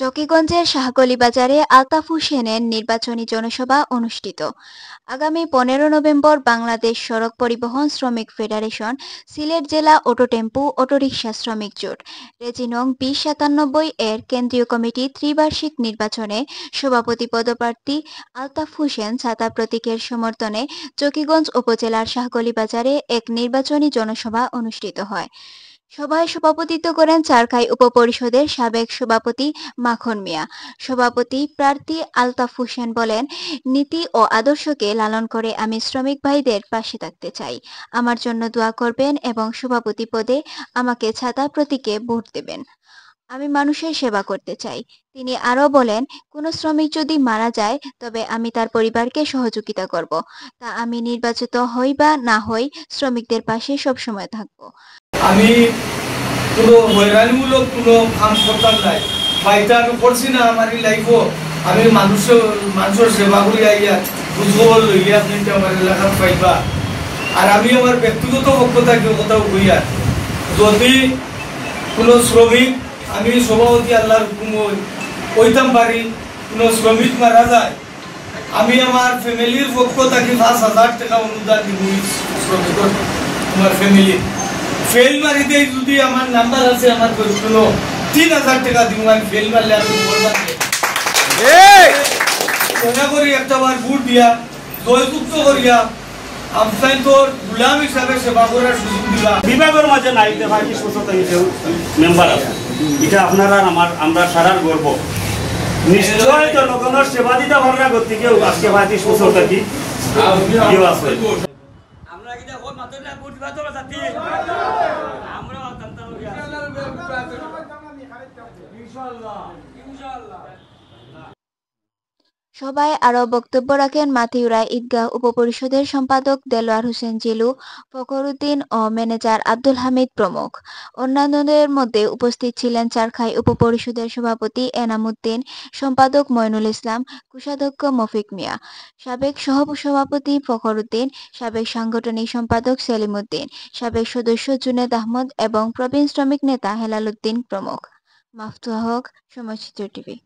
জকিগঞ্জের শাহগলি বাজারে আলতাফ হোসেনের নির্বাচনী জনসভা অনুষ্ঠিত। আগামী 15 নভেম্বর বাংলাদেশ সড়ক পরিবহন শ্রমিক ফেডারেশন, সিলেট জেলা অটোটেম্পো অটোরিকশা শ্রমিক জোট, রেজি নং 2097 এর কেন্দ্রীয় কমিটি ত্রিবার্ষিক নির্বাচনে সভাপতি পদপ্রার্থী আলতাফ হোসেন ছাতা প্রতীকের সমর্থনে জকিগঞ্জ উপজেলার শাহগলি বাজারে এক নির্বাচনী জনসভা অনুষ্ঠিত হয়। সভায় সভাপতিত্ব করেন চারখাই উপপরিষদের সাবেক সভাপতি মাখন মিয়া। সভাপতি প্রার্থী আলতাফ হোসেন বলেন, নীতি ও আদর্শকে লালন করে আমি শ্রমিক ভাইদের পাশে থাকতে চাই। আমার জন্য দোয়া করবেন এবং সভাপতি পদে আমাকে ছাতা প্রতীকে ভোট দেবেন। আমি মানুষের সেবা করতে চাই। তিনি আরও বলেন, কোনো শ্রমিক যদি মারা যায় তবে আমি তার পরিবারকে সহযোগিতা করব। তা আমি নির্বাচিত হই বা না হই, শ্রমিকদের পাশে সবসময় থাকব। আমি কোনো হয়রানিমূলক কোনো কাম করতাম নাই, বাইটা আমি করছি না। আমার এই লাইফও আমি মানুষের সেবা করি আইয়া বুঝবল লইয়া আপনি আমার এলাকার পাইবা। আর আমি আমার ব্যক্তিগত পক্ষ থেকে কোথাও হইয়া যদি কোনো শ্রমিক, আমি সভাপতি আল্লাহর হুকুম হইতাম পারি, কোনো শ্রমিক মারা যায়, আমি আমার ফ্যামিলির পক্ষ থেকে 5,000 টাকা অনুদান দিব। শ্রমিকের তোমার ফ্যামিলি ফেল মারি দেয় যদি আমার নাম্বার আছে, আমার কোনো 3,000 টাকা দিব। আমি ফেল মারলে আমি মনে করি একটা বার ভোট দিয়া জয়যুক্ত করিয়া আমসাইন তোর গুলাম হিসাবে সেবা করার সুযোগ দিলা। বিভাগের মাঝে নাই 25 বছর থেকে মেম্বার আছে, এটা আপনারা আমরা সারার গর্ব। নিশ্চয় জনগণের সেবা দিতে পারার গতিকে আজকে 25 বছর থেকে কেউ আছে। আমরা কি দেখো মাত্র না ভোট দিবা তো জাতি আমরা ইনশাআল্লাহ ইনশাআল্লাহ। সভায় আরও বক্তব্য রাখেন মাথিউরা ঈদগাহ উপপরিষদের সম্পাদক দেলোয়ার হোসেন জিলু, ফখরুদ্দিন ও ম্যানেজার আব্দুল হামিদ প্রমুখ। অন্যান্যদের মধ্যে উপস্থিত ছিলেন চারখাই উপপরিষদের সভাপতি এনাম উদ্দিন, সম্পাদক মইনুল ইসলাম, কোষাধ্যক্ষ মফিক মিয়া, সাবেক সহসভাপতি ফখরুদ্দিন, সাবেক সাংগঠনিক সম্পাদক সেলিম উদ্দিন, সাবেক সদস্য জুনেদ আহমদ এবং প্রবীণ শ্রমিক নেতা হেলাল উদ্দিন প্রমুখ। মাফতুহা হক, সময় চিত্র টিভি।